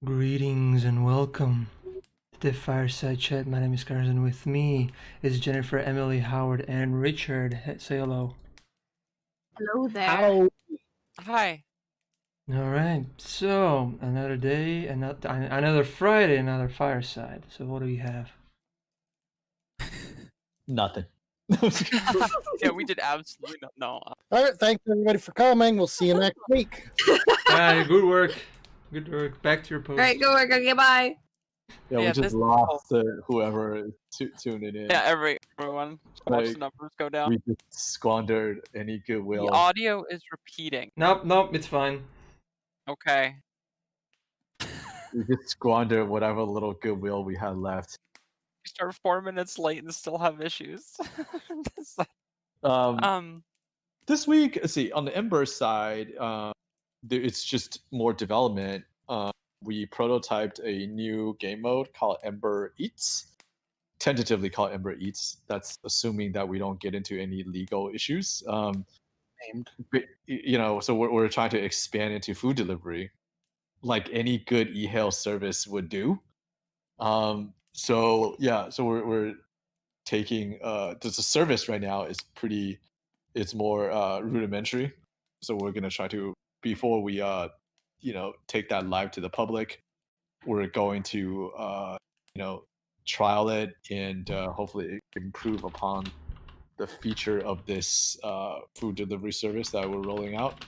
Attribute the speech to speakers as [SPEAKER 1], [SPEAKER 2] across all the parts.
[SPEAKER 1] Greetings and welcome to the Fireside Chat. My name is Icarus, and with me is Jennifer, Emily, Howard, and Richard. Say hello.
[SPEAKER 2] Hello there.
[SPEAKER 3] How?
[SPEAKER 4] Hi.
[SPEAKER 1] All right, so another day, another Friday, another Fireside. So what do we have?
[SPEAKER 3] Nothing.
[SPEAKER 4] Yeah, we did absolutely no.
[SPEAKER 3] All right, thanks everybody for coming. We'll see you next week.
[SPEAKER 1] Good work. Good work. Back to your post.
[SPEAKER 2] All right, go work. Okay, bye.
[SPEAKER 3] Yeah,
[SPEAKER 4] Yeah,
[SPEAKER 3] we just
[SPEAKER 4] this-
[SPEAKER 3] lost whoever tuning in.
[SPEAKER 4] Yeah, everyone. Watch the
[SPEAKER 3] Like,
[SPEAKER 4] numbers go down.
[SPEAKER 3] we just squandered any
[SPEAKER 4] The
[SPEAKER 3] goodwill.
[SPEAKER 4] audio is repeating.
[SPEAKER 1] Nope, it's fine.
[SPEAKER 4] Okay.
[SPEAKER 3] We just squandered whatever little goodwill we had left.
[SPEAKER 4] We start 4 minutes late and still have issues.
[SPEAKER 3] This week, let's see, on the Embr side, it's just more development. We prototyped a new game mode called Embr Eats. Tentatively called Embr Eats. That's assuming that we don't get into any legal issues. But, so we're trying to expand into food delivery, like any good e-hail service would do. So we're taking the service right now is it's more rudimentary. So we're gonna try to, before we take that live to the public, we're going to trial it and hopefully improve upon the feature of this food delivery service that we're rolling out.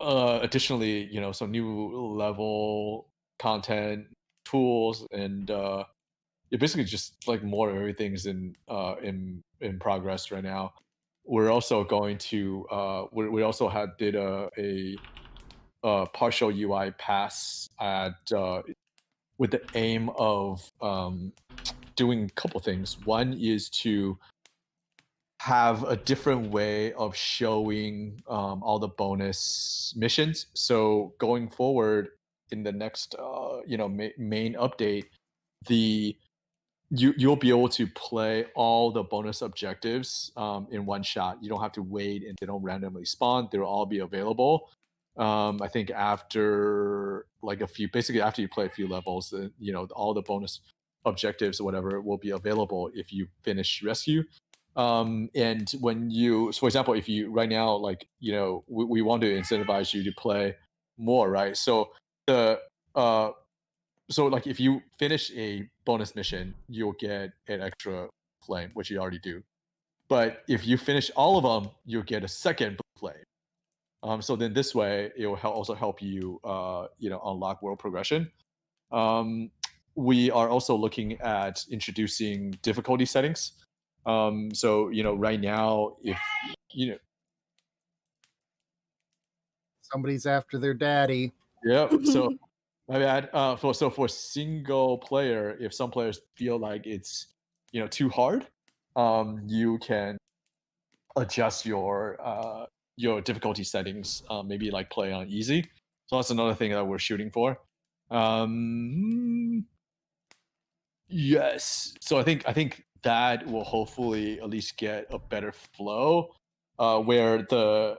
[SPEAKER 3] Additionally, some new level content tools and basically just like more of everything's in progress right now. We're also going to we also did a partial UI pass at with the aim of doing a couple things. One is to have a different way of showing all the bonus missions. So going forward in the next main update, you'll be able to play all the bonus objectives in one shot. You don't have to wait and they don't randomly spawn. They'll all be available. I think after after you play a few levels, all the bonus objectives or whatever will be available if you finish rescue. And when for example, if you right now, we want to incentivize you to play more, right? So if you finish a bonus mission, you'll get an extra flame, which you already do. But if you finish all of them, you'll get a second flame. So then this way, it will also help you, unlock world progression. We are also looking at introducing difficulty settings. So right now, if
[SPEAKER 5] somebody's after their daddy.
[SPEAKER 3] Yep. So my bad. For single player, if some players feel like it's too hard, you can adjust your difficulty settings. Maybe like play on easy. So that's another thing that we're shooting for. Yes. So I think that will hopefully at least get a better flow, where the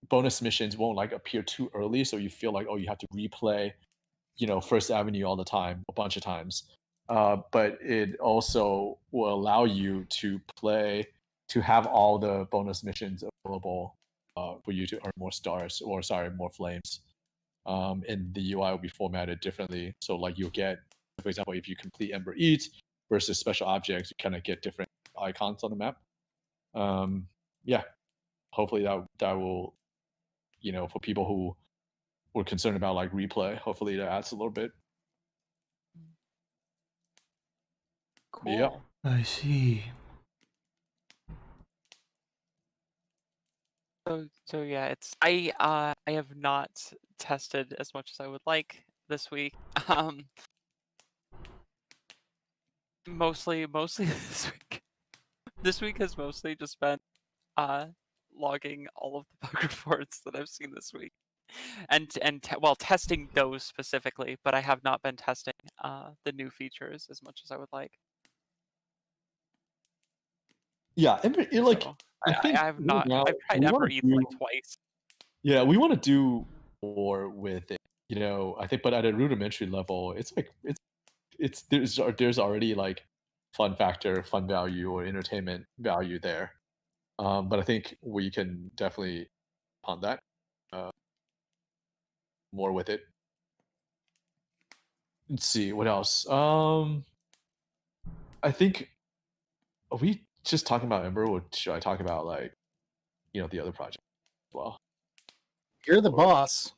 [SPEAKER 3] bonus missions won't appear too early, so you feel like, oh, you have to replay First Avenue all the time, a bunch of times. But it also will allow you to have all the bonus missions available for you to earn more stars, or more flames. And the UI will be formatted differently. So you'll get, for example, if you complete Embr Eats versus special objects, you kind of get different icons on the map. Hopefully that will, for people who were concerned about replay, hopefully that adds a little bit.
[SPEAKER 4] Cool.
[SPEAKER 3] Yeah.
[SPEAKER 1] I see.
[SPEAKER 4] So yeah, I have not tested as much as I would like this week. Mostly this week. This week has mostly just been logging all of the bug reports that I've seen this week, and testing those specifically. But I have not been testing the new features as much as I would like.
[SPEAKER 3] Yeah,
[SPEAKER 4] I have not. I've tried Embr Eats twice.
[SPEAKER 3] Yeah, we want to do more with it. I think, but at a rudimentary level, it's like there's already like fun factor, fun value, or entertainment value there. But I think we can definitely on that uh, more with it. Let's see what else. I think are we just talking about Ember, or should I talk about like the other project as well?
[SPEAKER 5] You're the
[SPEAKER 3] Or-
[SPEAKER 5] boss.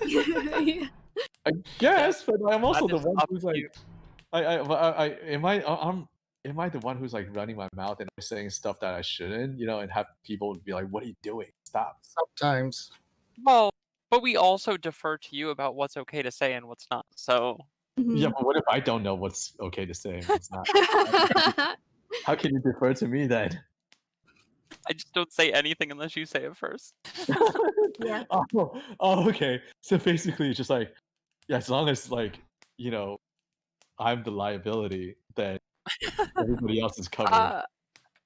[SPEAKER 2] Yeah.
[SPEAKER 3] I guess, but I'm also
[SPEAKER 4] That
[SPEAKER 3] the
[SPEAKER 4] is
[SPEAKER 3] one
[SPEAKER 4] up
[SPEAKER 3] who's
[SPEAKER 4] to
[SPEAKER 3] like
[SPEAKER 4] you.
[SPEAKER 3] am I the one who's like running my mouth and saying stuff that I shouldn't, and have people be like, "What are you doing? Stop."
[SPEAKER 5] Sometimes.
[SPEAKER 4] Well, but we also defer to you about what's okay to say and what's not. So
[SPEAKER 3] Yeah,
[SPEAKER 2] Mhm.
[SPEAKER 3] but what if I don't know what's okay to say and what's not? How can you defer to me then?
[SPEAKER 4] I just don't say anything unless you say it first.
[SPEAKER 2] Yeah.
[SPEAKER 3] Oh, okay. So basically, it's just like, yeah, as long as like, I'm the liability, then everybody else is covered.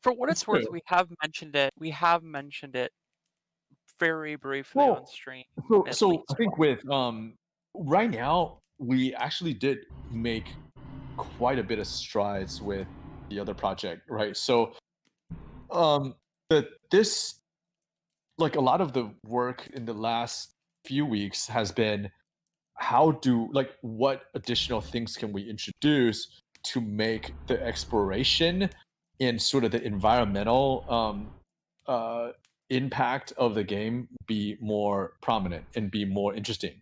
[SPEAKER 4] For what
[SPEAKER 3] It's
[SPEAKER 4] it's worth,
[SPEAKER 3] true.
[SPEAKER 4] we have mentioned it. We have mentioned it very briefly on
[SPEAKER 3] Well,
[SPEAKER 4] stream.
[SPEAKER 3] so
[SPEAKER 4] At
[SPEAKER 3] so I
[SPEAKER 4] least
[SPEAKER 3] think with right now we actually did make quite a bit of strides with the other project, right? So um this like a lot of the work in the last few weeks has been what additional things can we introduce to make the exploration and sort of the environmental uh, impact of the game be more prominent and be more interesting.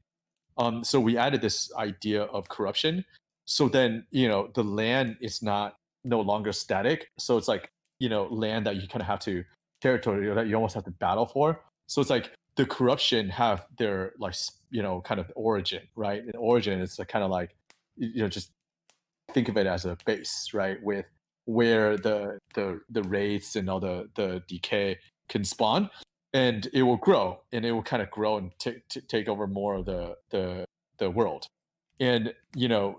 [SPEAKER 3] So we added this idea of corruption. So then, the land is no longer static. So it's like, land that you kind of have to territory that you almost have to battle for. So it's like the corruption have their like, kind of origin, right? And origin is kind of like, just think of it as a base, right? With where the raids and all the decay can spawn, and it will grow, and it will kind of grow and take over more of the world, and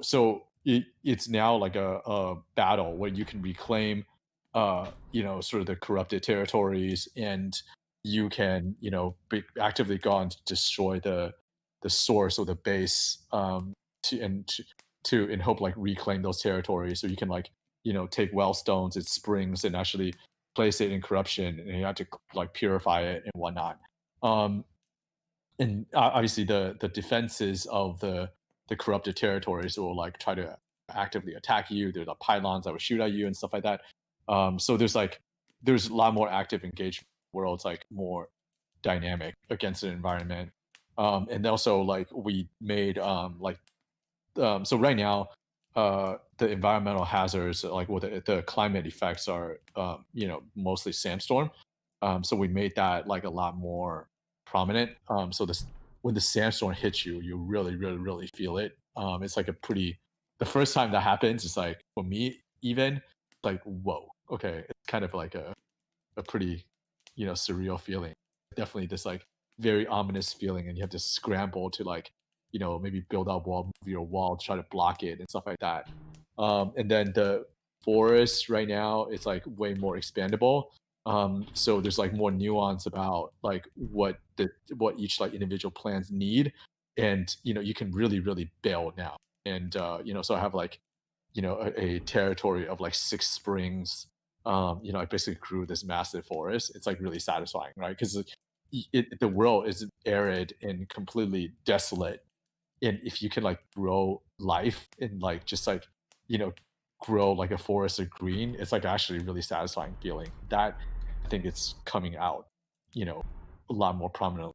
[SPEAKER 3] so it's now like a battle where you can reclaim, sort of the corrupted territories, and you can actively go and destroy the source or the base, to in hope like reclaim those territories, so you can like take well stones, its springs, and actually place it in corruption, and you have to like purify it and whatnot. um and obviously the defenses of the corrupted territories will like try to actively attack you. There's the pylons that will shoot at you and stuff like that. So there's a lot more active engagement. World's like more dynamic against the environment. And also like we made so right now the environmental hazards, like what the climate effects are, mostly sandstorm. So we made that like a lot more prominent. So this when the sandstorm hits you, you really really really feel it. It's like the first time that happens, it's like for me even like whoa, okay, it's kind of like a pretty surreal feeling. Definitely this like very ominous feeling, and you have to scramble to like maybe build up wall, move your wall, try to block it and stuff like that. And then the forest right now, it's like way more expandable. So there's like more nuance about like what each like individual plants need, and you can really really build now. And so I have like a territory of like 6 springs. I basically grew this massive forest. It's like really satisfying, right? Because the world is arid and completely desolate, and if you can like grow life and like just like you know grow like a forest of green, it's like actually really satisfying feeling that I think it's coming out a lot more prominently.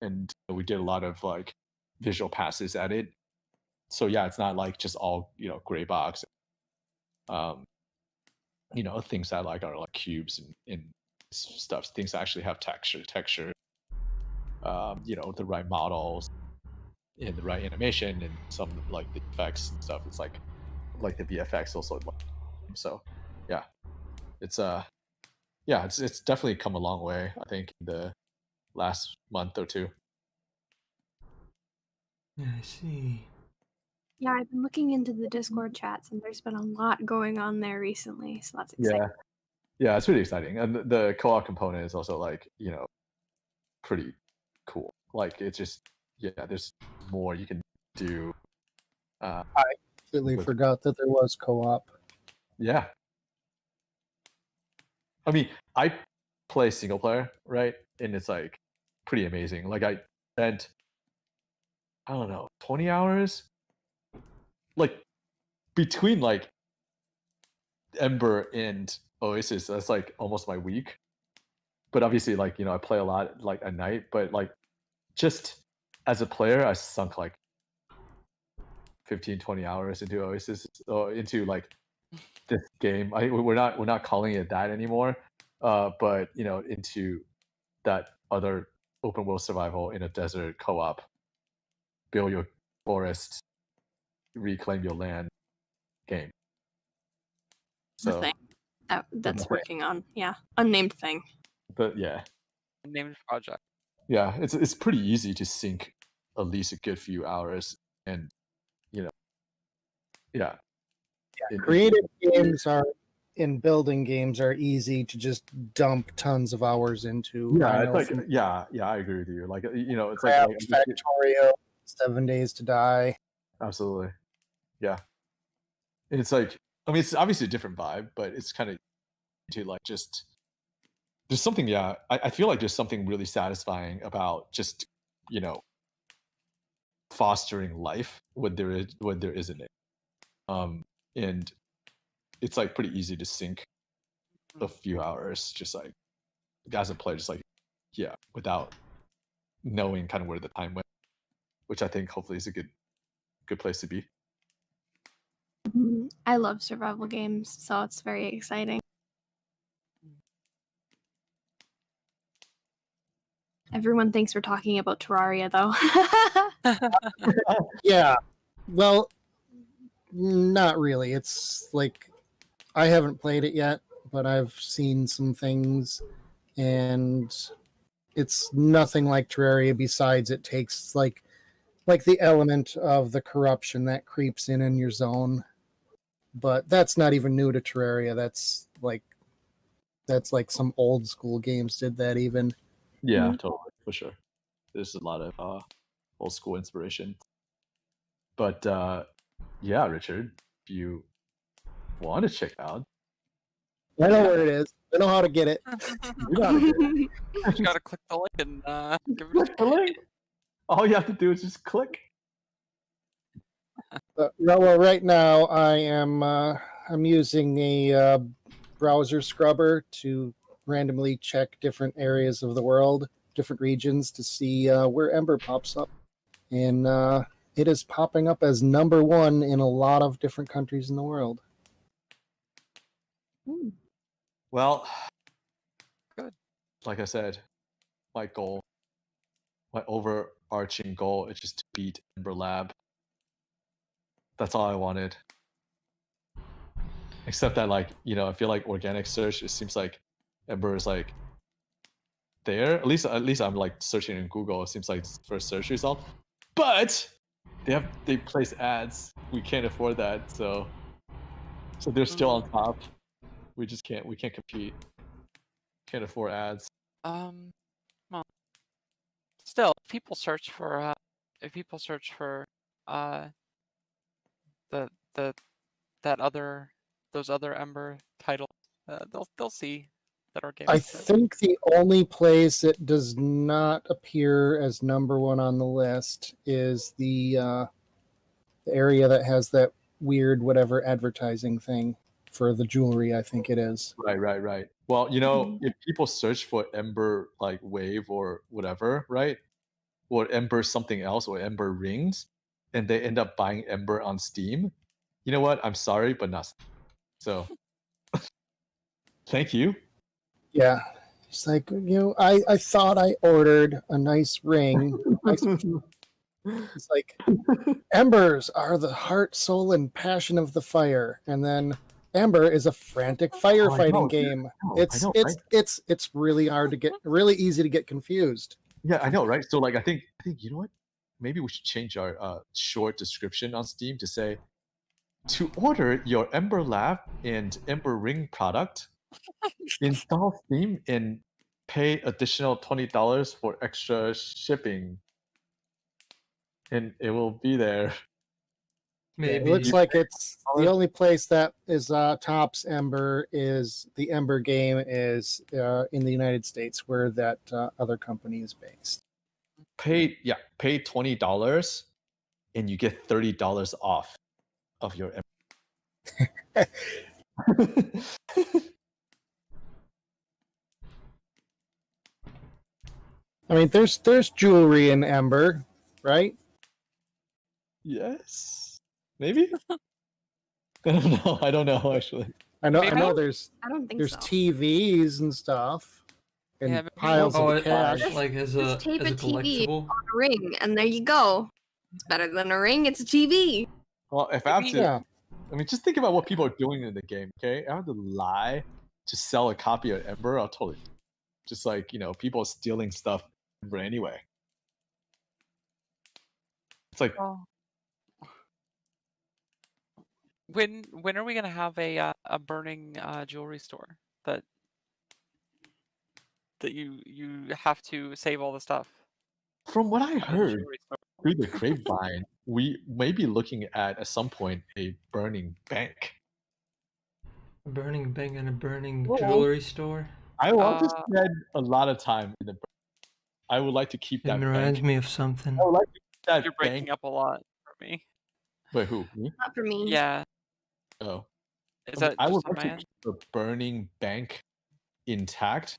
[SPEAKER 3] And we did a lot of like visual passes at it, so yeah, it's not like just all gray box. um things that like are like cubes and stuff, things that actually have texture, the right models and the right animation and some like the effects and stuff. It's like the VFX also. So yeah, it's yeah, it's definitely come a long way, I think, in the last month or two.
[SPEAKER 1] Yeah, I see.
[SPEAKER 2] Yeah, I've been looking into the Discord chats, and there's been a lot going on there recently, so that's exciting.
[SPEAKER 3] Yeah, it's really exciting, and the co-op component is also like pretty cool. Like it's just there's more you can do.
[SPEAKER 5] Completely
[SPEAKER 3] With-
[SPEAKER 5] forgot that there was co-op.
[SPEAKER 3] Yeah. I mean, I play single player, right? And it's like pretty amazing. Like I spent, I don't know, 20 hours, like between like Embr and Oasis. That's like almost my week. But obviously, like I play a lot like at night. But like just as a player, I sunk like 15, 20 hours into Oasis, into like this game. We're not calling it that anymore. But into that other open world survival in a desert co-op, build your forest, reclaim your land game.
[SPEAKER 2] The
[SPEAKER 3] So,
[SPEAKER 2] thing that's
[SPEAKER 3] thing.
[SPEAKER 2] working on, unnamed thing.
[SPEAKER 3] but yeah,
[SPEAKER 4] Named project.
[SPEAKER 3] yeah, it's pretty easy to sink at least a good few hours, and yeah.
[SPEAKER 5] Creative games are in building games are easy to just dump tons of hours into.
[SPEAKER 3] Yeah,
[SPEAKER 5] I
[SPEAKER 3] it's
[SPEAKER 5] know
[SPEAKER 3] like
[SPEAKER 5] from
[SPEAKER 3] I agree with you. Like it's
[SPEAKER 5] Craft,
[SPEAKER 3] like
[SPEAKER 5] Factorio, 7 Days to Die.
[SPEAKER 3] absolutely, yeah. And it's like it's obviously a different vibe, but it's kind of to like just there's something. Yeah, I feel like there's something really satisfying about just fostering life when there isn't it. And it's like pretty easy to sink a few hours just like as a player, just like without knowing kind of where the time went, which I think hopefully is a good place to be.
[SPEAKER 2] I love survival games, so it's very exciting. Everyone thinks we're talking about Terraria, though.
[SPEAKER 5] Yeah. Well, not really. It's like I haven't played it yet, but I've seen some things, and it's nothing like Terraria. Besides, it takes like the element of the corruption that creeps in your zone. But that's not even new to Terraria. That's like some old school games did that even.
[SPEAKER 3] Yeah, totally, for sure. There's a lot of old school inspiration. But yeah, Richard, if you want to check out,
[SPEAKER 5] I know where it is. I know how to get it.
[SPEAKER 3] you gotta get it.
[SPEAKER 4] Just gotta click the link and give it
[SPEAKER 3] Click the link. All you have to do is just click.
[SPEAKER 5] Well, right now I'm using a browser scrubber to randomly check different areas of the world, different regions, to see where Embr pops up, and it is popping up as #1 in a lot of different countries in the world.
[SPEAKER 3] Well,
[SPEAKER 4] Good.
[SPEAKER 3] Like I said, my overarching goal is just to beat Embr Lab. That's all I wanted. Except that, like, I feel like organic search, it seems like Embr is like there. At least I'm like searching in Google. It seems like it's the first search result. But they place ads. We can't afford that, so they're still on top. We can't compete. Can't afford ads.
[SPEAKER 4] Well, still, if people search for those other Embr titles, they'll see that our game.
[SPEAKER 5] I
[SPEAKER 4] is good.
[SPEAKER 5] think the only place it does not appear as #1 on the list is the area that has that weird whatever advertising thing for the jewelry. I think it is.
[SPEAKER 3] Right. Well, if people search for Embr like Wave or whatever, right? Or Embr something else or Embr rings, and they end up buying Embr on Steam, you know what? I'm sorry, but not. So, thank you.
[SPEAKER 5] Yeah. It's like, I thought I ordered a nice ring. It's like, Embers are the heart, soul, and passion of the fire. And then Embr is a frantic firefighting game. It's really hard to get, really easy to get confused.
[SPEAKER 3] Yeah, I know, right? So, like, I think you know what? Maybe we should change our short description on Steam to say, to order your Embr Lab and Embr Ring product, install Steam and pay additional $20 for extra shipping, and it will be there.
[SPEAKER 5] Yeah,
[SPEAKER 1] Maybe.
[SPEAKER 5] it looks like it's the only place that is tops Embr is the Embr game is in the United States, where that other company is based.
[SPEAKER 3] Pay $20, and you get $30 off of your.
[SPEAKER 5] I mean, there's jewelry in Embr, right?
[SPEAKER 3] Yes, maybe. I don't know actually.
[SPEAKER 5] I know
[SPEAKER 4] Maybe.
[SPEAKER 5] there's
[SPEAKER 2] I don't think
[SPEAKER 5] there's
[SPEAKER 2] so.
[SPEAKER 5] TVs and stuff, and
[SPEAKER 4] Yeah, maybe
[SPEAKER 5] piles
[SPEAKER 1] Oh,
[SPEAKER 5] of cash.
[SPEAKER 1] like as a
[SPEAKER 2] Just tape
[SPEAKER 1] as a
[SPEAKER 2] a TV
[SPEAKER 1] collectible.
[SPEAKER 2] on a ring, and there you go. It's better than a ring. It's a TV.
[SPEAKER 3] Well, if I have
[SPEAKER 4] Maybe-
[SPEAKER 3] to,
[SPEAKER 5] Yeah,
[SPEAKER 3] I mean, just think about what people are doing in the game. Okay, I have to lie to sell a copy of Embr. I'll totally just like people stealing stuff from Embr anyway. It's like
[SPEAKER 4] Oh. When are we gonna have a burning jewelry store that you have to save all the stuff?
[SPEAKER 3] from what I
[SPEAKER 4] at a
[SPEAKER 3] heard
[SPEAKER 4] jewelry store?
[SPEAKER 3] through the grapevine, we may be looking at some point a burning bank.
[SPEAKER 1] A burning bank and a burning
[SPEAKER 3] Well,
[SPEAKER 1] jewelry store.
[SPEAKER 3] I want to
[SPEAKER 4] Uh,
[SPEAKER 3] spend a lot of time in the. I would like to keep
[SPEAKER 1] It
[SPEAKER 3] that
[SPEAKER 1] reminds
[SPEAKER 3] bank.
[SPEAKER 1] me of something.
[SPEAKER 3] I would like to keep that
[SPEAKER 4] You're
[SPEAKER 3] bank.
[SPEAKER 4] breaking up a lot for me.
[SPEAKER 3] Wait, who? Me?
[SPEAKER 2] Not for me.
[SPEAKER 4] Yeah,
[SPEAKER 3] Oh.
[SPEAKER 4] is
[SPEAKER 3] I mean,
[SPEAKER 4] that
[SPEAKER 3] I would
[SPEAKER 4] just on
[SPEAKER 3] like
[SPEAKER 4] my
[SPEAKER 3] to
[SPEAKER 4] end?
[SPEAKER 3] keep the burning bank intact,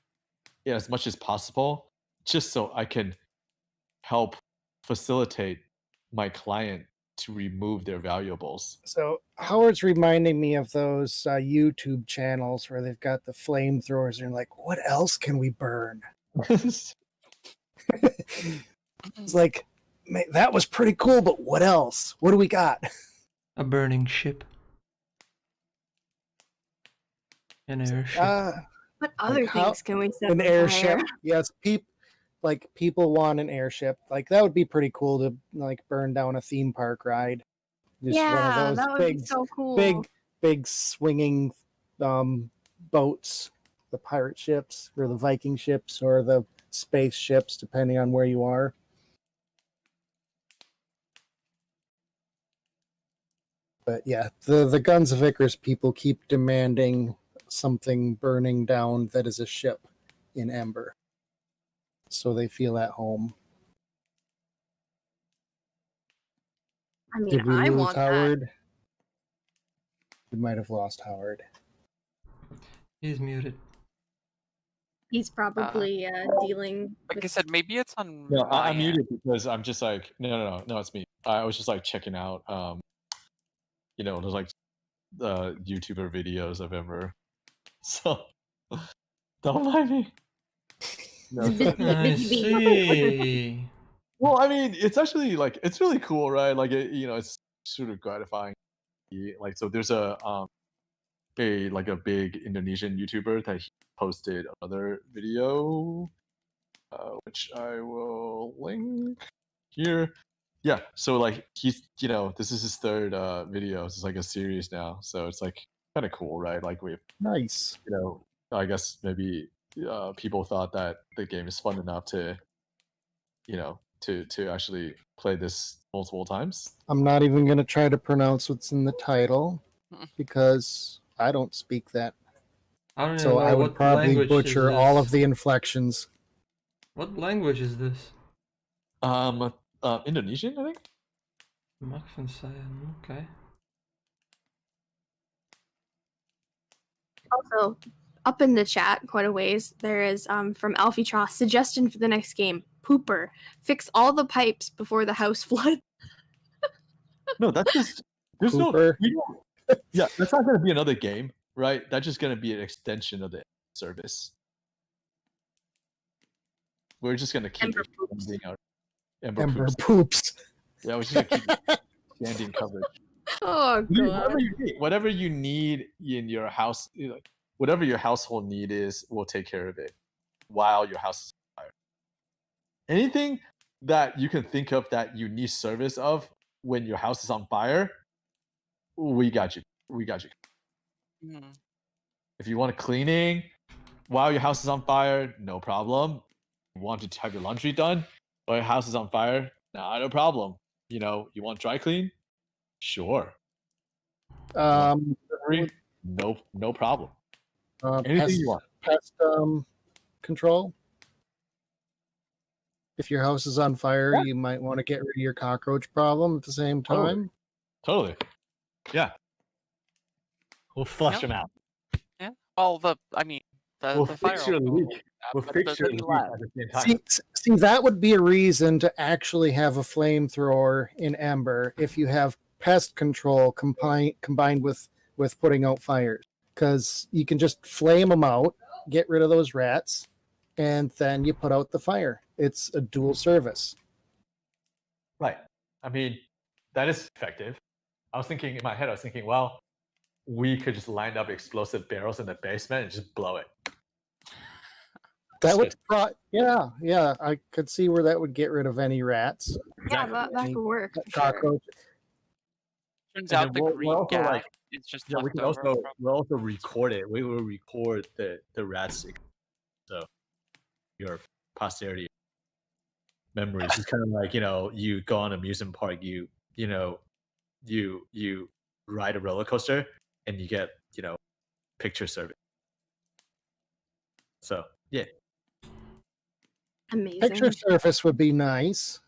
[SPEAKER 3] as much as possible, just so I can help facilitate my client to remove their valuables.
[SPEAKER 5] so Howard's reminding me of those YouTube channels where they've got the flamethrowers, and you're like, what else can we burn? It's like, man, that was pretty cool, but what else? What do we got?
[SPEAKER 1] A burning ship. An airship.
[SPEAKER 2] What other
[SPEAKER 5] how-
[SPEAKER 2] things can we set
[SPEAKER 5] An
[SPEAKER 2] on
[SPEAKER 5] airship.
[SPEAKER 2] fire?
[SPEAKER 5] Yes, people want an airship. Like that would be pretty cool to like burn down a theme park ride. Just one
[SPEAKER 2] Yeah,
[SPEAKER 5] of
[SPEAKER 2] that
[SPEAKER 5] those
[SPEAKER 2] would be so cool.
[SPEAKER 5] big swinging boats, the pirate ships or the Viking ships or the space ships, depending on where you are. But yeah, the Guns of Icarus people keep demanding something burning down that is a ship in Embr, so they feel at home.
[SPEAKER 2] I mean,
[SPEAKER 5] Did we
[SPEAKER 2] I
[SPEAKER 5] lose
[SPEAKER 2] want that.
[SPEAKER 5] Howard? We might have lost Howard.
[SPEAKER 1] He's muted.
[SPEAKER 2] He's probably dealing.
[SPEAKER 4] Like I
[SPEAKER 2] with-
[SPEAKER 4] said, maybe it's on.
[SPEAKER 3] No,
[SPEAKER 4] my
[SPEAKER 3] I'm
[SPEAKER 4] end.
[SPEAKER 3] muted because I'm just like no, it's me. I was just like checking out there's like the YouTuber videos of Embr. So don't mind me. No,
[SPEAKER 2] Busy-
[SPEAKER 1] I
[SPEAKER 2] busy bee.
[SPEAKER 1] see.
[SPEAKER 3] well, I mean, it's actually like it's really cool, right? Like it's sort of gratifying. Like so, there's a big Indonesian YouTuber that he posted another video, which I will link here. Yeah, so like he's this is his third video. It's like a series now, so it's like kind of cool, right? Like we've
[SPEAKER 5] Nice.
[SPEAKER 3] I guess maybe people thought that the game is fun enough to to actually play this multiple times.
[SPEAKER 5] I'm not even going to try to pronounce what's in the title because I don't speak that.
[SPEAKER 1] I don't
[SPEAKER 5] So
[SPEAKER 1] know
[SPEAKER 5] I would
[SPEAKER 1] what
[SPEAKER 5] probably
[SPEAKER 1] language
[SPEAKER 5] butcher
[SPEAKER 1] is
[SPEAKER 5] all
[SPEAKER 1] this?
[SPEAKER 5] of the inflections.
[SPEAKER 1] What language is this?
[SPEAKER 3] Indonesian, I think.
[SPEAKER 1] Max van Sayan, okay.
[SPEAKER 2] Also, up in the chat, quite a ways, there is from Alfie Tross suggestion for the next game: Pooper, fix all the pipes before the house flood.
[SPEAKER 3] No, that's just there's
[SPEAKER 5] Cooper.
[SPEAKER 3] yeah, that's not going to be another game, right? That's just going to be an extension of the service. We're just going to keep
[SPEAKER 2] Embr poops.
[SPEAKER 3] expanding our
[SPEAKER 5] Embr
[SPEAKER 3] poops.
[SPEAKER 5] poops.
[SPEAKER 3] Yeah, we're just going to keep expanding coverage.
[SPEAKER 2] Oh god!
[SPEAKER 3] Whatever you need in your house, whatever your household need is, we'll take care of it while your house is on fire. Anything that you can think of that you need service of when your house is on fire, we got you. We got you.
[SPEAKER 4] Hmm.
[SPEAKER 3] If you want cleaning, while your house is on fire, no problem. You want to have your laundry done while your house is on fire, not a problem. You know, you want dry clean? Sure.
[SPEAKER 5] Um,
[SPEAKER 3] Delivery? No problem. Anything
[SPEAKER 5] pest,
[SPEAKER 3] you want.
[SPEAKER 5] pest control. If your house is on fire, you might want to get rid of your cockroach problem at the same time.
[SPEAKER 3] Totally. Yeah. We'll flush
[SPEAKER 4] Yep.
[SPEAKER 3] them out.
[SPEAKER 4] Yeah. Well, the
[SPEAKER 3] We'll
[SPEAKER 4] fire
[SPEAKER 3] fix your
[SPEAKER 4] will
[SPEAKER 3] leak.
[SPEAKER 4] go out,
[SPEAKER 3] We'll
[SPEAKER 4] but
[SPEAKER 3] fix your
[SPEAKER 4] the
[SPEAKER 3] leak
[SPEAKER 4] lab.
[SPEAKER 3] at the same time.
[SPEAKER 5] See, that would be a reason to actually have a flamethrower in Embr if you have pest control combined with putting out fires, because you can just flame them out, get rid of those rats, and then you put out the fire. It's a dual service.
[SPEAKER 3] Right. I mean, that is effective. I was thinking in my head, well, we could just line up explosive barrels in the basement and just blow it.
[SPEAKER 5] That would, yeah, I could see where that would get rid of any rats,
[SPEAKER 2] Yeah, that could work. For sure.
[SPEAKER 5] cockroaches.
[SPEAKER 4] Turns
[SPEAKER 3] And
[SPEAKER 4] out
[SPEAKER 3] then
[SPEAKER 4] the
[SPEAKER 3] we'll
[SPEAKER 4] green
[SPEAKER 3] also,
[SPEAKER 4] gas
[SPEAKER 3] like,
[SPEAKER 4] is just
[SPEAKER 3] Yeah, we
[SPEAKER 4] left
[SPEAKER 3] can
[SPEAKER 4] over
[SPEAKER 3] also
[SPEAKER 4] from
[SPEAKER 3] we'll also record it. We will record the rats, so your posterity memories. It's kind of like, you go on an amusement park, you ride a roller coaster and you get, picture service. So yeah.
[SPEAKER 2] Amazing.
[SPEAKER 5] Picture surface would be nice.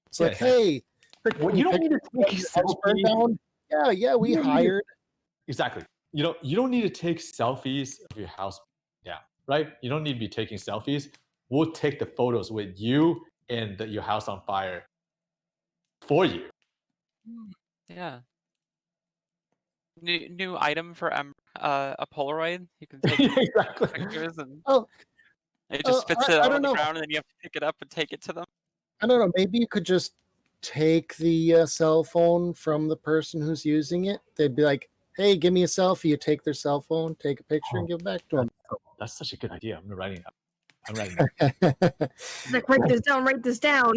[SPEAKER 5] It's
[SPEAKER 3] Yeah,
[SPEAKER 5] like,
[SPEAKER 3] exactly.
[SPEAKER 5] hey,
[SPEAKER 3] Well, you don't need to take
[SPEAKER 5] house burned
[SPEAKER 3] selfies.
[SPEAKER 5] down. Yeah, we
[SPEAKER 3] You don't need to-
[SPEAKER 5] hired.
[SPEAKER 3] Exactly. You don't need to take selfies of your house down, right? You don't need to be taking selfies. We'll take the photos with you and your house on fire for you.
[SPEAKER 4] Yeah. New item for a Polaroid. You can take
[SPEAKER 3] Exactly.
[SPEAKER 4] pictures and
[SPEAKER 5] Oh,
[SPEAKER 4] it just spits it
[SPEAKER 5] I
[SPEAKER 4] out
[SPEAKER 5] don't
[SPEAKER 4] on the
[SPEAKER 5] know.
[SPEAKER 4] ground, and then you have to pick it up and take it to them.
[SPEAKER 5] I don't know. Maybe you could just take the cell phone from the person who's using it. They'd be like, hey, give me a selfie. You take their cell phone, take a picture, and give it back to them.
[SPEAKER 3] That's such a good idea. I'm writing it up. I'm writing it up.
[SPEAKER 2] Like, write this down.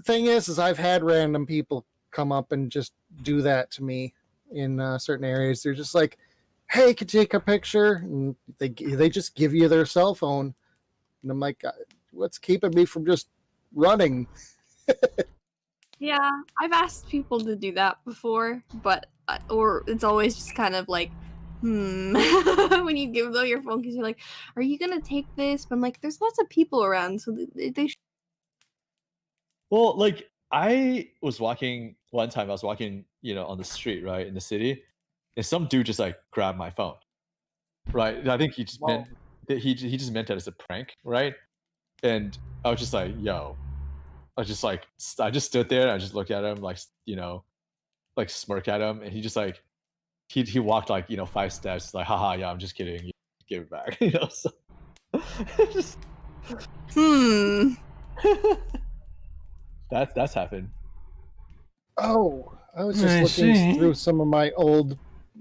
[SPEAKER 5] Thing is I've had random people come up and just do that to me in certain areas. They're just like, hey, could you take a picture? And they just give you their cell phone. And I'm like, what's keeping me from just running?
[SPEAKER 2] Yeah, I've asked people to do that before, but or it's always just kind of like, when you give them your phone, because you're like, are you gonna take this? But I'm like, there's lots of people around, so they should.
[SPEAKER 3] Well, like I was walking one time. I was walking, on the street, right, in the city, and some dude just like grabbed my phone, right. I think he just meant that he just meant that as a prank, right. And I was just like, yo, I just stood there and I just looked at him, like, like smirk at him, and he just like he walked like 5 steps, like, haha, yeah, I'm just kidding, you give it back, so just that's happened.
[SPEAKER 5] Oh, I was just
[SPEAKER 1] I
[SPEAKER 5] looking
[SPEAKER 1] see.
[SPEAKER 5] through some of my old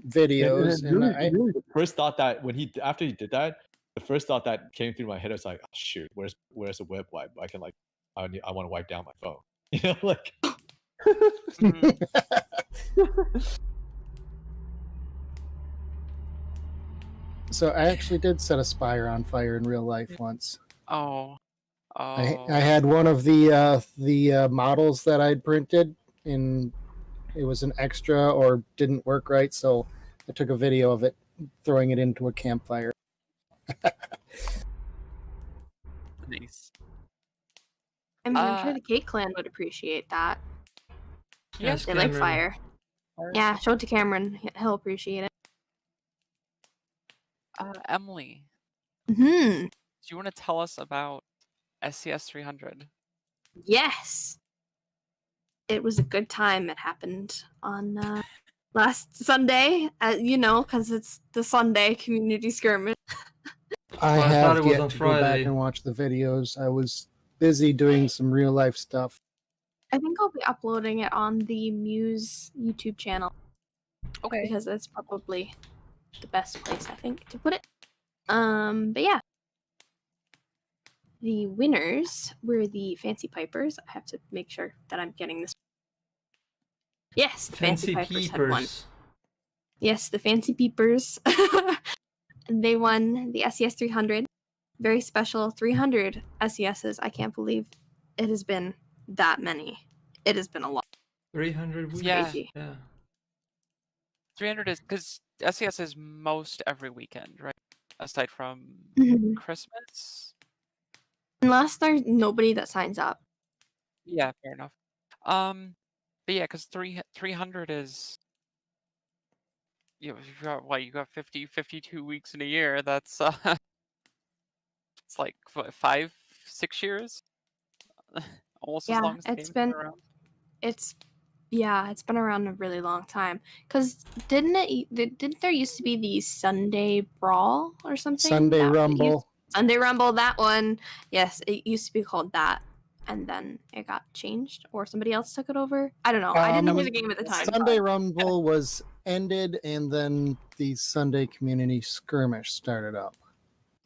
[SPEAKER 5] videos, and
[SPEAKER 3] Really the first thought that after he did that, the first thought that came through my head was like, oh, shoot, where's a web wipe? I can like I want to wipe down my phone. Like.
[SPEAKER 5] So I actually did set a spire on fire in real life once.
[SPEAKER 4] Oh.
[SPEAKER 5] I had one of the models that I'd printed, and it was an extra or didn't work right, so I took a video of it throwing it into a campfire.
[SPEAKER 4] Nice.
[SPEAKER 2] I mean, I'm sure the Cake Clan would appreciate that.
[SPEAKER 1] Yes,
[SPEAKER 2] They like
[SPEAKER 1] Cameron.
[SPEAKER 2] fire. Yeah, show it to Cameron. He'll appreciate it.
[SPEAKER 4] Emily,
[SPEAKER 2] Hmm.
[SPEAKER 4] do you want to tell us about SCS 300?
[SPEAKER 2] Yes. It was a good time. It happened on last Sunday, because it's the Sunday community skirmish.
[SPEAKER 5] I
[SPEAKER 1] I thought
[SPEAKER 5] have
[SPEAKER 1] it was
[SPEAKER 5] yet
[SPEAKER 1] on
[SPEAKER 5] to go back
[SPEAKER 1] Friday.
[SPEAKER 5] and watch the videos. I was busy doing some real life stuff.
[SPEAKER 2] I think I'll be uploading it on the Muse YouTube channel
[SPEAKER 4] Okay.
[SPEAKER 2] because that's probably the best place, I think, to put it. But yeah. The winners were the Fancy Pipers. I have to make sure that I'm getting this. Yes, the Fancy Pipers had won.
[SPEAKER 1] Peepers.
[SPEAKER 2] Yes, the Fancy Peepers they won the SES 300. Very special 300 SESs. I can't believe it has been that many. It has been a lot.
[SPEAKER 1] 300 weeks.
[SPEAKER 4] Yeah.
[SPEAKER 2] Crazy.
[SPEAKER 1] Yeah.
[SPEAKER 4] 300 is because SES is most every weekend, right? Aside from
[SPEAKER 2] Mhm.
[SPEAKER 4] Christmas.
[SPEAKER 2] Unless there's nobody that signs up.
[SPEAKER 4] Yeah, fair enough. But yeah, because 300 is you got what, you got 52 weeks in a year. That's it's like 5-6 years, almost as
[SPEAKER 2] Yeah,
[SPEAKER 4] long as the
[SPEAKER 2] it's
[SPEAKER 4] game's
[SPEAKER 2] been
[SPEAKER 4] around.
[SPEAKER 2] it's been around a really long time. Cause didn't there used to be the Sunday Brawl or something?
[SPEAKER 5] Sunday
[SPEAKER 2] That
[SPEAKER 5] Rumble.
[SPEAKER 2] Sunday Rumble, that one. Yes, it used to be called that, and then it got changed, or somebody else took it over. I don't know. I didn't play the game at the time.
[SPEAKER 5] Sunday Rumble was ended, and then the Sunday Community Skirmish started up.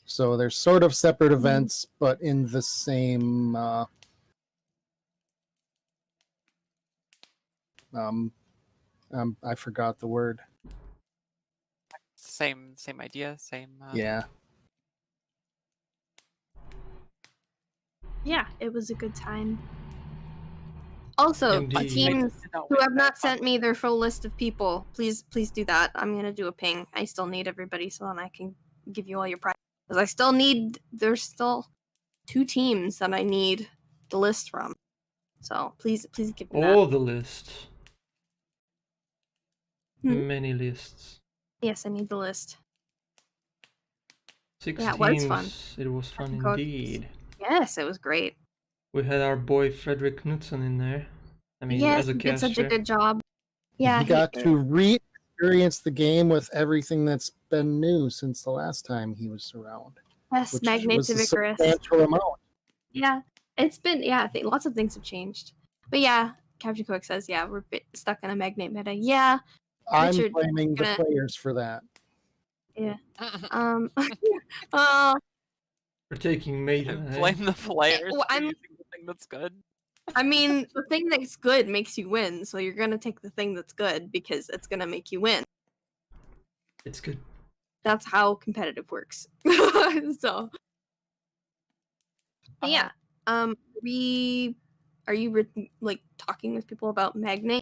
[SPEAKER 5] So they're sort of separate events, but in the same. I forgot the word.
[SPEAKER 4] Same idea, same.
[SPEAKER 5] Yeah.
[SPEAKER 2] Yeah, it was a good time. Also,
[SPEAKER 1] Indeed.
[SPEAKER 2] teams
[SPEAKER 4] did not
[SPEAKER 2] who
[SPEAKER 4] win
[SPEAKER 2] have not
[SPEAKER 4] that
[SPEAKER 2] sent me their full list of people, please do that. I'm gonna do a ping. I still need everybody, so then I can give you all your prize. Because I still need. There's still 2 teams that I need the list from. So please give me that.
[SPEAKER 1] All the lists.
[SPEAKER 2] Hmm?
[SPEAKER 1] Many lists.
[SPEAKER 2] Yes, I need the list.
[SPEAKER 1] 6
[SPEAKER 2] Yeah, it
[SPEAKER 1] teams.
[SPEAKER 2] was fun.
[SPEAKER 1] It was fun
[SPEAKER 2] can go-
[SPEAKER 1] indeed.
[SPEAKER 2] Yes, it was great.
[SPEAKER 1] We had our boy Frederick Knudsen in there. I mean,
[SPEAKER 2] Yes,
[SPEAKER 1] as a
[SPEAKER 2] he did such a
[SPEAKER 1] caster.
[SPEAKER 2] good job. Yeah,
[SPEAKER 5] he got to re-experience the game with everything that's been new since the last time he was around.
[SPEAKER 2] Yes,
[SPEAKER 5] Which
[SPEAKER 2] Magnates
[SPEAKER 5] was
[SPEAKER 2] of
[SPEAKER 5] a
[SPEAKER 2] Icarus.
[SPEAKER 5] substantial amount.
[SPEAKER 2] Yeah, it's been lots of things have changed. But yeah, Captain Cook says we're stuck in a magnate meta. Yeah,
[SPEAKER 5] I'm
[SPEAKER 2] Richard,
[SPEAKER 5] blaming the
[SPEAKER 2] gonna-
[SPEAKER 5] players for that.
[SPEAKER 2] yeah.
[SPEAKER 4] one.
[SPEAKER 1] We're taking Maiden.
[SPEAKER 4] Blame the players
[SPEAKER 2] well,
[SPEAKER 4] for
[SPEAKER 2] I'm-
[SPEAKER 4] using the thing that's good.
[SPEAKER 2] I mean, the thing that's good makes you win, so you're gonna take the thing that's good because it's gonna make you win.
[SPEAKER 1] It's good.
[SPEAKER 2] That's how competitive works. So, but yeah. Are you like talking with people about Magnate?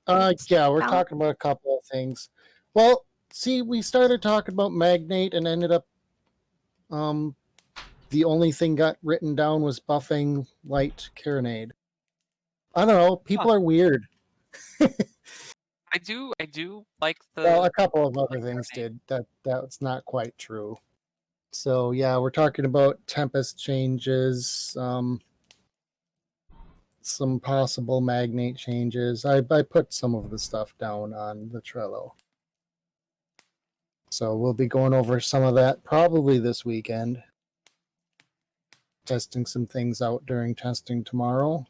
[SPEAKER 5] Yeah, we're
[SPEAKER 2] Balance?
[SPEAKER 5] talking about a couple of things. Well, see, we started talking about Magnate and ended up the only thing got written down was buffing light Carronade. I don't know, people are weird.
[SPEAKER 4] I do like the.
[SPEAKER 5] Well, a couple of other things did. That's not quite true. So yeah, we're talking about Tempest changes, some possible Magnate changes. I put some of the stuff down on the Trello. So we'll be going over some of that probably this weekend. Testing some things out during testing tomorrow.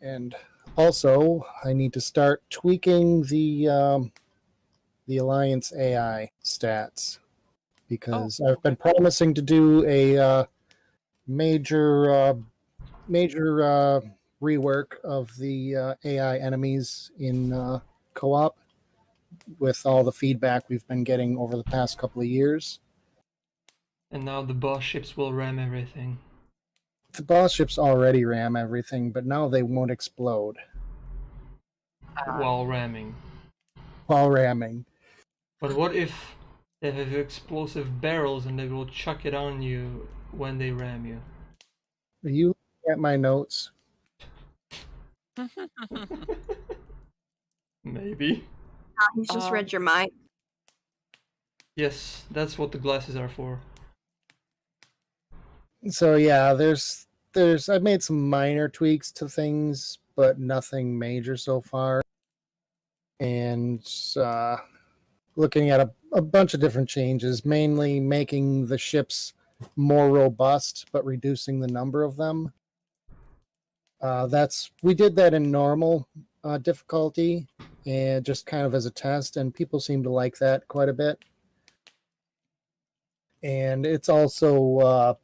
[SPEAKER 5] And also, I need to start tweaking the Alliance AI stats because I've been promising to do a major rework of the AI enemies in co-op with all the feedback we've been getting over the past couple of years.
[SPEAKER 1] And now the boss ships will ram everything.
[SPEAKER 5] The boss ships already ram everything, but now they won't explode
[SPEAKER 1] While ramming.
[SPEAKER 5] while ramming.
[SPEAKER 1] But what if they have explosive barrels and they will chuck it on you when they ram you?
[SPEAKER 5] Are you looking at my notes?
[SPEAKER 1] Maybe.
[SPEAKER 2] He's just read your mind.
[SPEAKER 1] Yes, that's what the glasses are for.
[SPEAKER 5] So yeah, there's I've made some minor tweaks to things, but nothing major so far. And looking at a bunch of different changes, mainly making the ships more robust, but reducing the number of them. We did that in normal difficulty, and just kind of as a test, and people seem to like that quite a bit. And it's also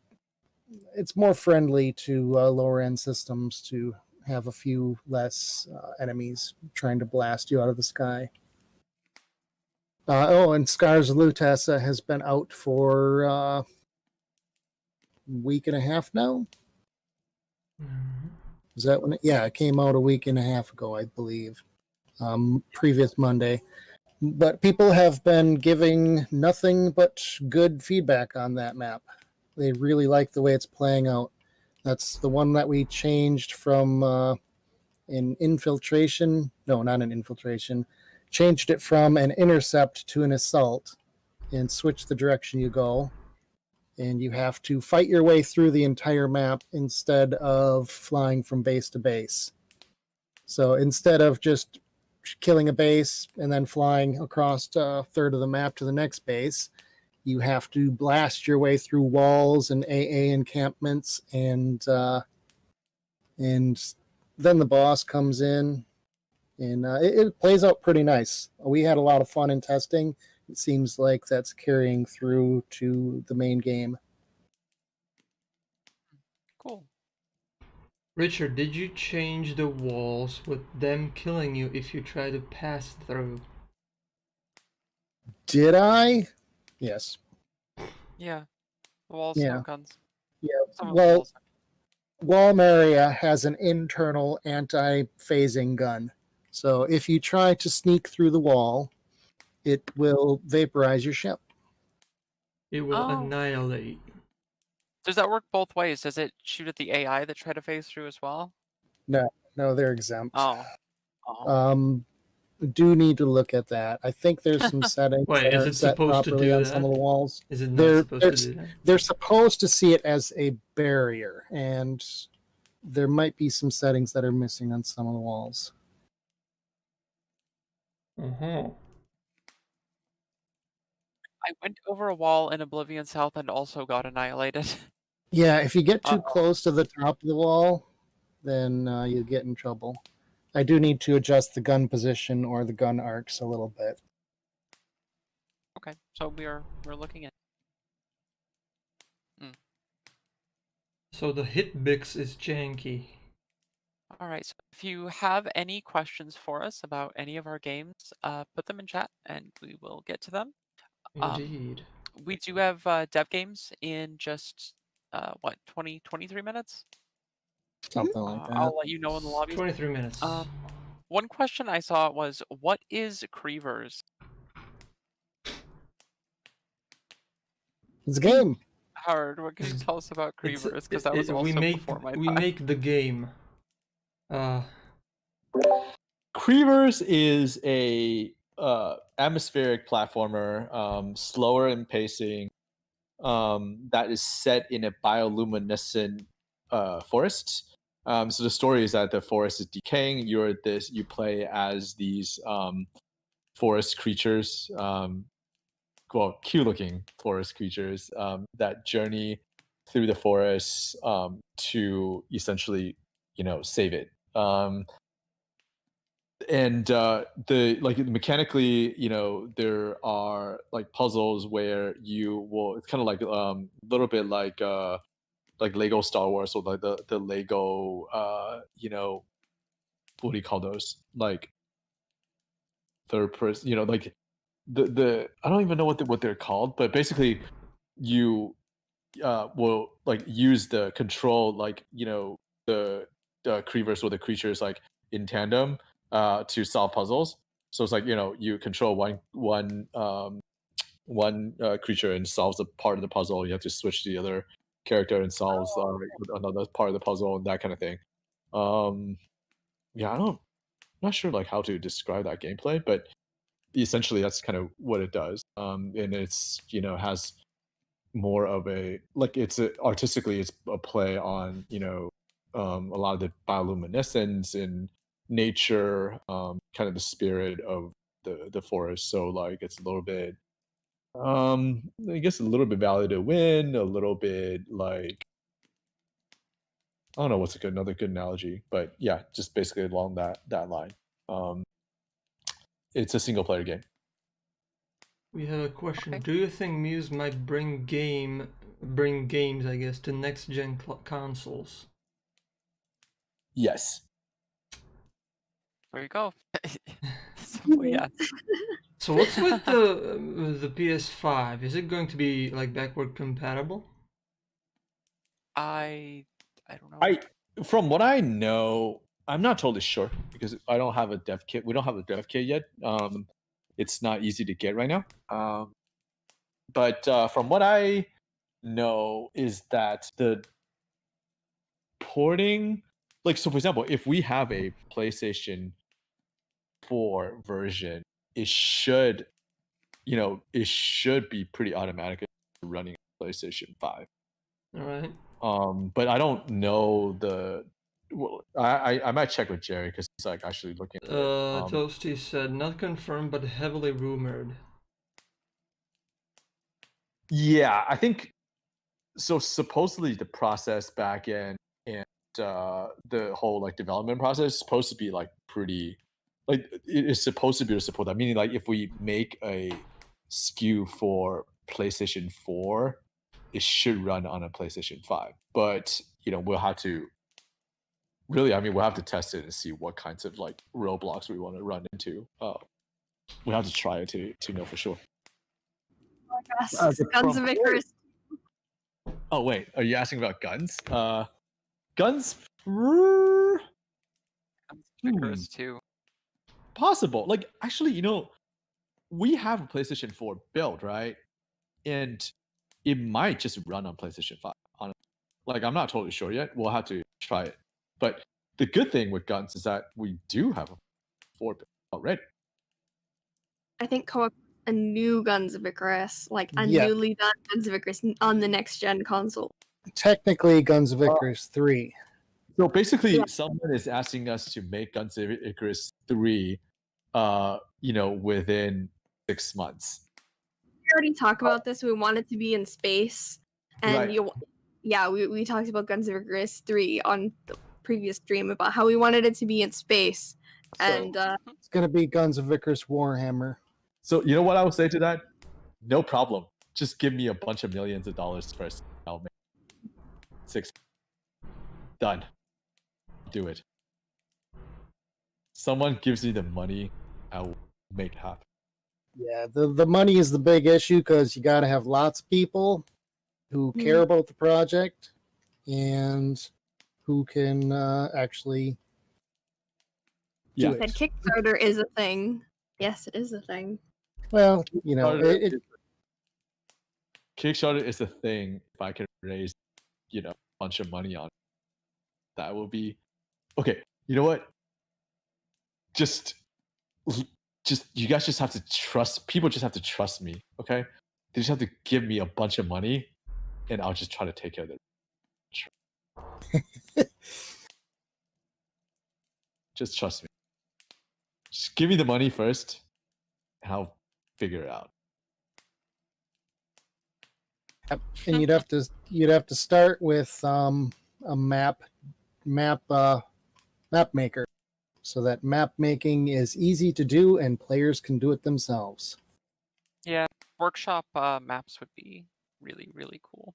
[SPEAKER 5] it's more friendly to lower end systems to have a few less enemies trying to blast you out of the sky. And Scars of Lutessa has been out for a week and a half now.
[SPEAKER 1] Mhm.
[SPEAKER 5] Is that when? It came out a week and a half ago, I believe. Previous Monday. But people have been giving nothing but good feedback on that map. They really like the way it's playing out. That's the one that we changed from an infiltration. No, not an infiltration. Changed it from an intercept to an assault and switched the direction you go. And you have to fight your way through the entire map instead of flying from base to base. So instead of just killing a base and then flying across a third of the map to the next base, you have to blast your way through walls and AA encampments, and then the boss comes in, and it plays out pretty nice. We had a lot of fun in testing. It seems like that's carrying through to the main game.
[SPEAKER 4] Cool.
[SPEAKER 1] Richard, did you change the walls with them killing you if you try to pass through?
[SPEAKER 5] Did I? Yes.
[SPEAKER 4] Yeah. The walls
[SPEAKER 5] Yeah.
[SPEAKER 4] have guns.
[SPEAKER 5] Yeah.
[SPEAKER 4] Some of the
[SPEAKER 5] Well,
[SPEAKER 4] walls.
[SPEAKER 5] Walmaria has an internal anti-phasing gun. So if you try to sneak through the wall, it will vaporize your ship.
[SPEAKER 1] It will
[SPEAKER 4] Oh.
[SPEAKER 1] annihilate.
[SPEAKER 4] Does that work both ways? Does it shoot at the AI that try to phase through as well?
[SPEAKER 5] No, they're exempt.
[SPEAKER 4] Oh.
[SPEAKER 5] Do need to look at that. I think there's some settings
[SPEAKER 1] Wait,
[SPEAKER 5] that
[SPEAKER 1] is
[SPEAKER 5] aren't
[SPEAKER 1] it
[SPEAKER 5] set
[SPEAKER 1] supposed to
[SPEAKER 5] properly
[SPEAKER 1] do
[SPEAKER 5] on
[SPEAKER 1] that?
[SPEAKER 5] some of the walls.
[SPEAKER 1] Is it not
[SPEAKER 5] They're-
[SPEAKER 1] supposed to
[SPEAKER 5] they're-
[SPEAKER 1] do that?
[SPEAKER 5] They're supposed to see it as a barrier, and there might be some settings that are missing on some of the walls.
[SPEAKER 1] Uh-huh.
[SPEAKER 4] I went over a wall in Oblivion South and also got annihilated.
[SPEAKER 5] Yeah, if you get too
[SPEAKER 4] Uh-oh.
[SPEAKER 5] close to the top of the wall, then you get in trouble. I do need to adjust the gun position or the gun arcs a little bit.
[SPEAKER 4] Okay, so we're looking at.
[SPEAKER 1] So the hitbix is janky.
[SPEAKER 4] All right. So if you have any questions for us about any of our games, put them in chat and we will get to them.
[SPEAKER 1] Indeed.
[SPEAKER 4] We do have dev games in just 23 minutes.
[SPEAKER 5] Something like that.
[SPEAKER 4] I'll let you know in the lobby.
[SPEAKER 1] 23 minutes.
[SPEAKER 4] One question I saw was, what is Creevers?
[SPEAKER 5] It's a game.
[SPEAKER 4] Howard, what can you tell us about
[SPEAKER 1] It's-
[SPEAKER 4] Creevers? Because that was also before my
[SPEAKER 1] we
[SPEAKER 4] time.
[SPEAKER 1] make the game.
[SPEAKER 3] Creevers is a atmospheric platformer, slower in pacing, that is set in a bioluminescent forest. So the story is that the forest is decaying. You play as these forest creatures, cute-looking forest creatures that journey through the forest to essentially, save it. And mechanically, there are like puzzles where you will. It's kind of like a little bit like Lego Star Wars, or like the Lego what do you call those, like third person, like the I don't even know what they're called, but basically you will like use the control, like the creevers or the creatures like in tandem to solve puzzles. So it's like you control one creature and solves a part of the puzzle. You have to switch to the other character and solves another part of the puzzle, and that kind of thing. Yeah, I'm not sure like how to describe that gameplay, but essentially that's kind of what it does. And it's has more of a like artistically it's a play on a lot of the bioluminescence and nature, kind of the spirit of the forest. So like it's a little bit I guess a little bit Valley to Win, a little bit like I don't know what's another good analogy, but yeah, just basically along that line. It's a single player game.
[SPEAKER 1] We have a question.
[SPEAKER 4] Okay.
[SPEAKER 1] Do you think Muse might bring games, I guess, to next gen consoles?
[SPEAKER 3] Yes.
[SPEAKER 4] There you go. So, yeah.
[SPEAKER 1] So what's with the PS5? Is it going to be like backward compatible?
[SPEAKER 4] I don't know.
[SPEAKER 3] From what I know, I'm not totally sure because I don't have a dev kit. We don't have a dev kit yet. It's not easy to get right now. But from what I know is that the porting, like, so for example, if we have a PlayStation 4 version, it should, it should be pretty automatic running PlayStation 5.
[SPEAKER 1] All right.
[SPEAKER 3] But I don't know the. Well, I might check with Jerry because he's like actually looking at it.
[SPEAKER 1] Toasty said not confirmed but heavily rumored.
[SPEAKER 3] Yeah, I think so. Supposedly, the process back end and the whole like development process is supposed to be like pretty, like it is supposed to be to support that. Meaning, like if we make a SKU for PlayStation 4, it should run on a PlayStation 5. But we'll have to really, I mean, we'll have to test it and see what kinds of like roadblocks we want to run into. We have to try it to know for sure.
[SPEAKER 2] Yes, Guns of Icarus.
[SPEAKER 3] Oh wait, are you asking about guns? Guns.
[SPEAKER 4] Icarus too.
[SPEAKER 3] Possible. Like actually, we have a PlayStation 4 build, right? And it might just run on PlayStation 5. Like I'm not totally sure yet. We'll have to try it. But the good thing with guns is that we do have a 4 build already.
[SPEAKER 2] I think co-op a new Guns of Icarus, like a
[SPEAKER 5] Yeah.
[SPEAKER 2] newly done Guns of Icarus on the next gen console.
[SPEAKER 5] Technically, Guns of Icarus 3.
[SPEAKER 3] So basically, someone is asking us to make Guns of Icarus 3, within 6 months.
[SPEAKER 2] We already talked about this. We want it to be in space, and
[SPEAKER 3] Right.
[SPEAKER 2] we talked about Guns of Icarus 3 on the previous stream about how we wanted it to be in space, and
[SPEAKER 5] It's going to be Guns of Icarus Warhammer.
[SPEAKER 3] So you know what I would say to that? No problem. Just give me a bunch of millions of dollars first. I'll make 6. Done. Do it. Someone gives me the money, I'll make it happen.
[SPEAKER 5] Yeah, the money is the big issue because you got to have lots of people who care about the project and who can actually do
[SPEAKER 2] that
[SPEAKER 5] it.
[SPEAKER 2] Kickstarter is a thing. Yes, it is a thing.
[SPEAKER 5] Well,
[SPEAKER 3] Kickstarter is a thing. If I can raise, a bunch of money on it, that will be okay. You know what? Just you guys just have to trust. People just have to trust me. Okay, they just have to give me a bunch of money, and I'll just try to take care of it. Just trust me. Just give me the money first, and I'll figure it out.
[SPEAKER 5] and you'd have to start with a map maker, so that map making is easy to do and players can do it themselves.
[SPEAKER 4] Yeah, workshop maps would be really, really cool.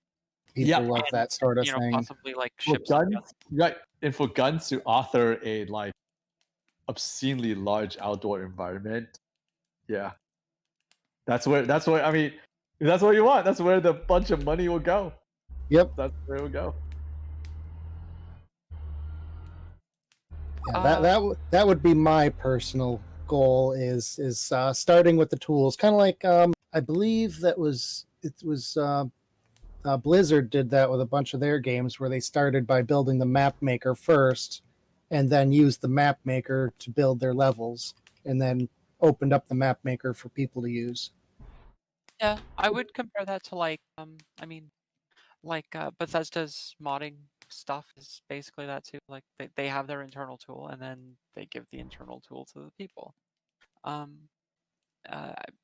[SPEAKER 5] People love that sort of thing.
[SPEAKER 4] Possibly like
[SPEAKER 3] For
[SPEAKER 4] ships. and
[SPEAKER 3] guns, right? And for guns to author a like obscenely large outdoor environment, yeah, that's where I mean, if that's what you want, that's where the bunch of money will go.
[SPEAKER 5] Yep.
[SPEAKER 3] That's where it will go.
[SPEAKER 5] Yeah, that would be my personal goal is starting with the tools, kind of like I believe it was Blizzard did that with a bunch of their games where they started by building the map maker first and then used the map maker to build their levels and then opened up the map maker for people to use.
[SPEAKER 4] Yeah, I would compare that to like Bethesda's modding stuff is basically that too. Like they have their internal tool and then they give the internal tool to the people.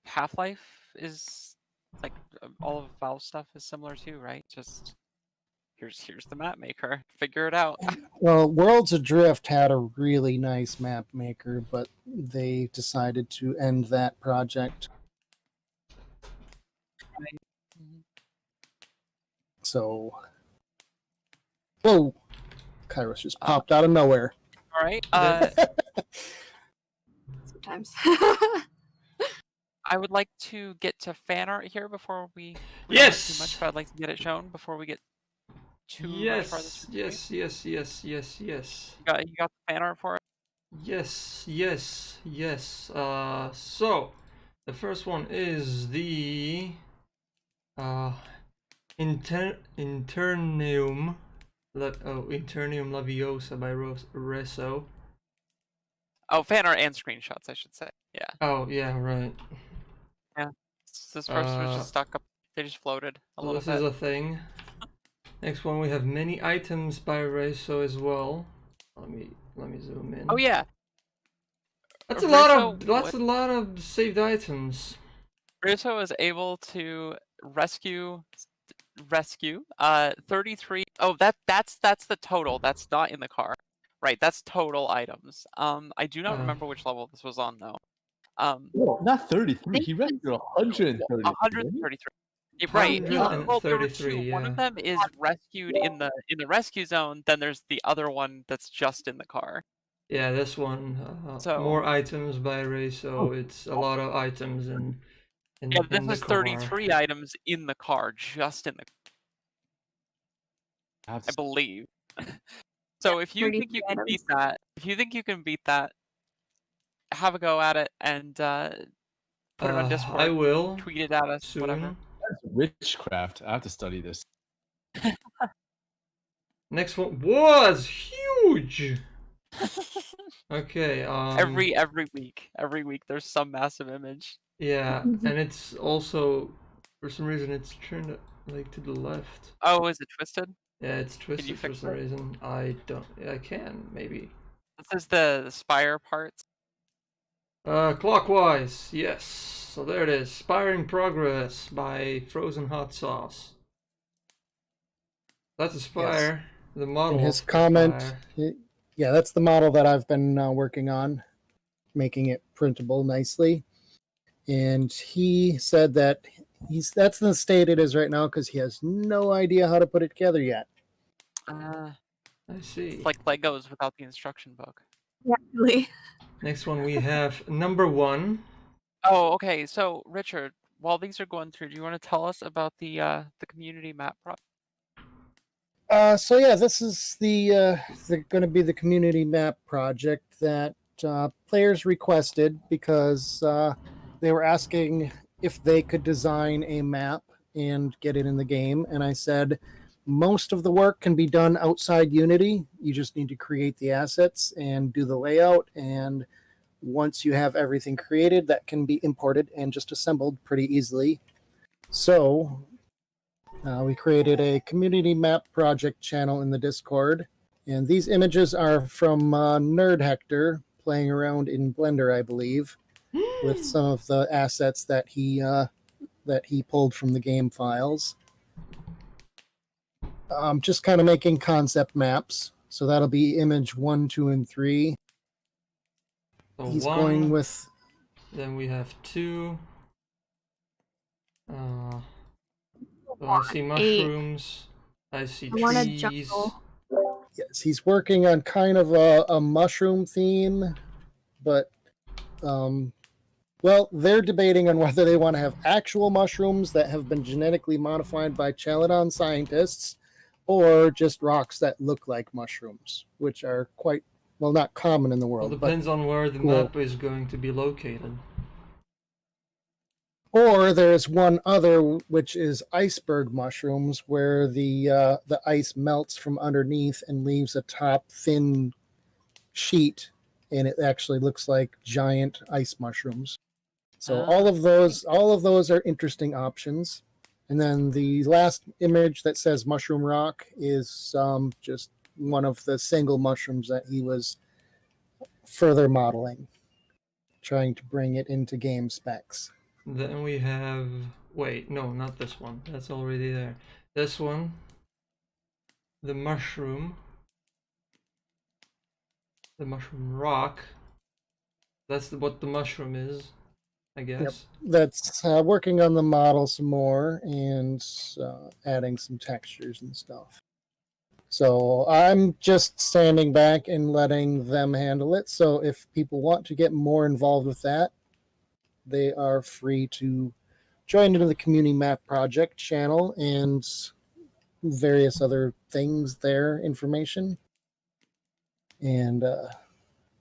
[SPEAKER 4] Half-Life is like all of Valve stuff is similar too, right? Just here's the map maker, figure it out.
[SPEAKER 5] Well, Worlds Adrift had a really nice map maker, but they decided to end that project. So, whoa, Icarus just popped out of nowhere.
[SPEAKER 4] All right.
[SPEAKER 2] Sometimes.
[SPEAKER 4] I would like to get to fan art here before we don't have too much,
[SPEAKER 1] Yes.
[SPEAKER 4] but I'd like to get it shown before we get too much farther.
[SPEAKER 1] Yes. Yes.
[SPEAKER 4] You got the fan art for it?
[SPEAKER 1] Yes. So the first one is the Internium Internium Laviosa by Reso.
[SPEAKER 4] Oh, fan art and screenshots, I should say. Yeah.
[SPEAKER 1] Oh yeah, right.
[SPEAKER 4] This person was just stuck up. They just floated a
[SPEAKER 1] So
[SPEAKER 4] little
[SPEAKER 1] this
[SPEAKER 4] bit.
[SPEAKER 1] is a thing. Next one, we have many items by Reso as well. Let me zoom in.
[SPEAKER 4] Oh yeah.
[SPEAKER 1] That's
[SPEAKER 4] Reso
[SPEAKER 1] a lot of saved items.
[SPEAKER 4] Rizzo is able to rescue 33. Oh, that's the total. That's not in the car. Right, that's total items. I do not remember which level this was on though.
[SPEAKER 3] No, not 33.
[SPEAKER 2] think
[SPEAKER 3] He
[SPEAKER 2] it
[SPEAKER 3] rescued 133.
[SPEAKER 4] 133. Right. Well, there were two.
[SPEAKER 1] 133,
[SPEAKER 4] One
[SPEAKER 1] yeah.
[SPEAKER 4] of them is rescued in the rescue zone. Then there's the other one that's just in the car.
[SPEAKER 1] Yeah, this one.
[SPEAKER 4] So-
[SPEAKER 1] More items by Reso. It's a lot of items in
[SPEAKER 4] Yeah, this
[SPEAKER 1] in the
[SPEAKER 4] is
[SPEAKER 1] car.
[SPEAKER 4] 33 items in the car, just in the. I believe. So if you think you can beat that, have a go at it and put it on Discord.
[SPEAKER 1] I will
[SPEAKER 4] Tweet it at us,
[SPEAKER 1] soon.
[SPEAKER 4] whatever.
[SPEAKER 3] That's witchcraft. I have to study this.
[SPEAKER 1] Next one was huge. Okay.
[SPEAKER 4] Every week, there's some massive image.
[SPEAKER 1] Yeah, and it's also for some reason it's turned like to the left.
[SPEAKER 4] Oh, is it twisted?
[SPEAKER 1] Yeah, it's twisted for
[SPEAKER 4] fix
[SPEAKER 1] some
[SPEAKER 4] it?
[SPEAKER 1] reason. I can maybe.
[SPEAKER 4] This is the spire parts.
[SPEAKER 1] Clockwise. Yes. So there it is. Spire in Progress by Frozen Hot Sauce. That's a spire. The model.
[SPEAKER 5] In his
[SPEAKER 1] of the
[SPEAKER 5] comment,
[SPEAKER 1] spire.
[SPEAKER 5] yeah, that's the model that I've been working on, making it printable nicely. And he said that that's the state it is right now because he has no idea how to put it together yet.
[SPEAKER 1] I see.
[SPEAKER 4] It's like Legos without the instruction book.
[SPEAKER 2] Yeah, really.
[SPEAKER 1] Next one we have number 1.
[SPEAKER 4] Oh, okay. So Richard, while these are going through, do you want to tell us about the community map project?
[SPEAKER 5] So yeah, this is the going to be the community map project that players requested because they were asking if they could design a map and get it in the game, and I said most of the work can be done outside Unity. You just need to create the assets and do the layout, and once you have everything created, that can be imported and just assembled pretty easily. So we created a community map project channel in the Discord, and these images are from Nerd Hector playing around in Blender, I believe, with some of the assets that he pulled from the game files. Just kind of making concept maps. So that'll be image 1, 2, and 3.
[SPEAKER 1] So
[SPEAKER 5] He's
[SPEAKER 1] 1,
[SPEAKER 5] going with.
[SPEAKER 1] Then we have 2. So I see mushrooms. I see
[SPEAKER 2] I want a
[SPEAKER 1] trees.
[SPEAKER 2] jungle.
[SPEAKER 5] Yes, he's working on kind of a mushroom theme, but well, they're debating on whether they want to have actual mushrooms that have been genetically modified by Chaladon scientists, or just rocks that look like mushrooms, which are quite, well, not common in the
[SPEAKER 1] Well,
[SPEAKER 5] world.
[SPEAKER 1] depends on where the
[SPEAKER 5] cool.
[SPEAKER 1] map is going to be located.
[SPEAKER 5] Or there's one other, which is iceberg mushrooms, where the ice melts from underneath and leaves a top thin sheet, and it actually looks like giant ice mushrooms. So all of those are interesting options. And then the last image that says mushroom rock is just one of the single mushrooms that he was further modeling, trying to bring it into game specs.
[SPEAKER 1] Then we have... Wait, no, not this one. That's already there. This one. The mushroom. The mushroom rock. That's what the mushroom is, I guess.
[SPEAKER 5] Yep. That's working on the model some more and adding some textures and stuff. So I'm just standing back and letting them handle it. So if people want to get more involved with that, they are free to join into the Community Map Project channel and various other things there, information. And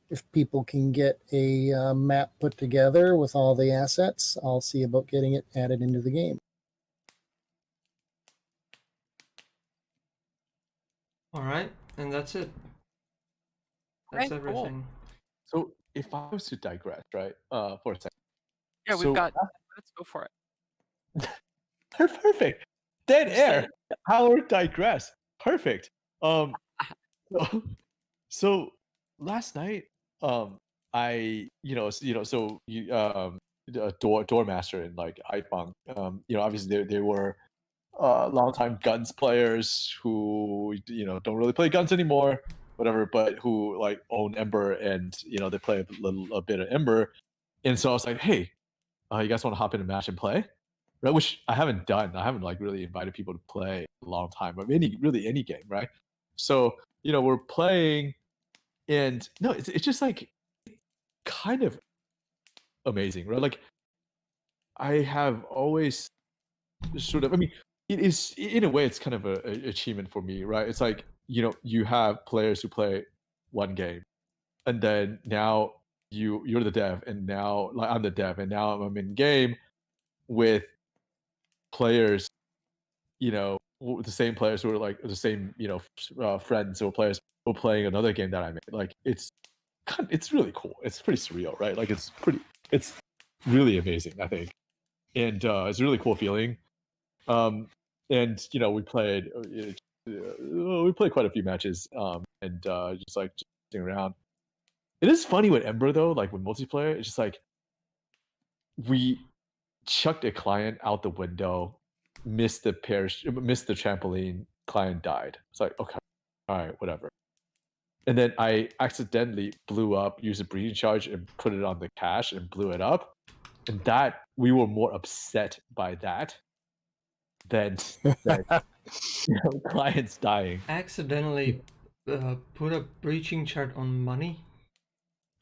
[SPEAKER 5] if people can get a map put together with all the assets, I'll see about getting it added into the game.
[SPEAKER 1] All right, and that's it.
[SPEAKER 4] Right,
[SPEAKER 1] That's
[SPEAKER 4] cool.
[SPEAKER 1] everything.
[SPEAKER 3] So if I was to digress, right, for a second.
[SPEAKER 4] Yeah, we've
[SPEAKER 3] So-
[SPEAKER 4] got. Let's go for it.
[SPEAKER 3] Perfect. Dead
[SPEAKER 4] Just
[SPEAKER 3] air.
[SPEAKER 4] saying.
[SPEAKER 3] Howard digress. Perfect. So last night, I doormaster in like iPhone. Obviously they were longtime guns players who don't really play guns anymore, whatever, but who like own Embr and they play a bit of Embr, and so I was like, hey, you guys want to hop in a match and play? Right, which I haven't done. I haven't like really invited people to play in a long time, but any game, right? So we're playing, and no, it's just like kind of amazing, right? Like I have always sort of, I mean, it is in a way it's kind of a achievement for me, right? It's like you have players who play one game, and then now you're the dev, and now like I'm the dev, and now I'm in game with players, the same players who are like the same, friends or players who are playing another game that I made. Like it's really cool. It's pretty surreal, right? Like it's really amazing, I think, and it's a really cool feeling. And we played quite a few matches, and just like sitting around. It is funny with Embr though, like with multiplayer, it's just like we chucked a client out the window, missed the trampoline, client died. It's like, okay, all right, whatever. And then I accidentally blew up, used a breaching charge, and put it on the cache and blew it up. And that we were more upset by that than clients dying.
[SPEAKER 1] Accidentally put a breaching chart on money.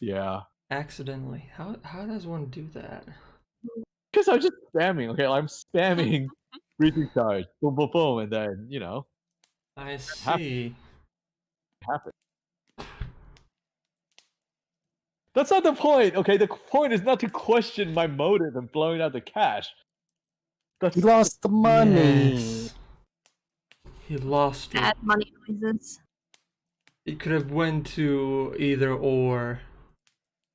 [SPEAKER 3] Yeah.
[SPEAKER 1] Accidentally. How does one do that?
[SPEAKER 3] Because I'm just spamming. Okay, I'm spamming breaching charge, boom, boom, boom, and then
[SPEAKER 1] I see.
[SPEAKER 3] happen. That's not the point. Okay, the point is not to question my motive in blowing out the cash.
[SPEAKER 5] He lost the money.
[SPEAKER 1] Yes. He lost it.
[SPEAKER 2] Add money noises.
[SPEAKER 1] It could have went to either or.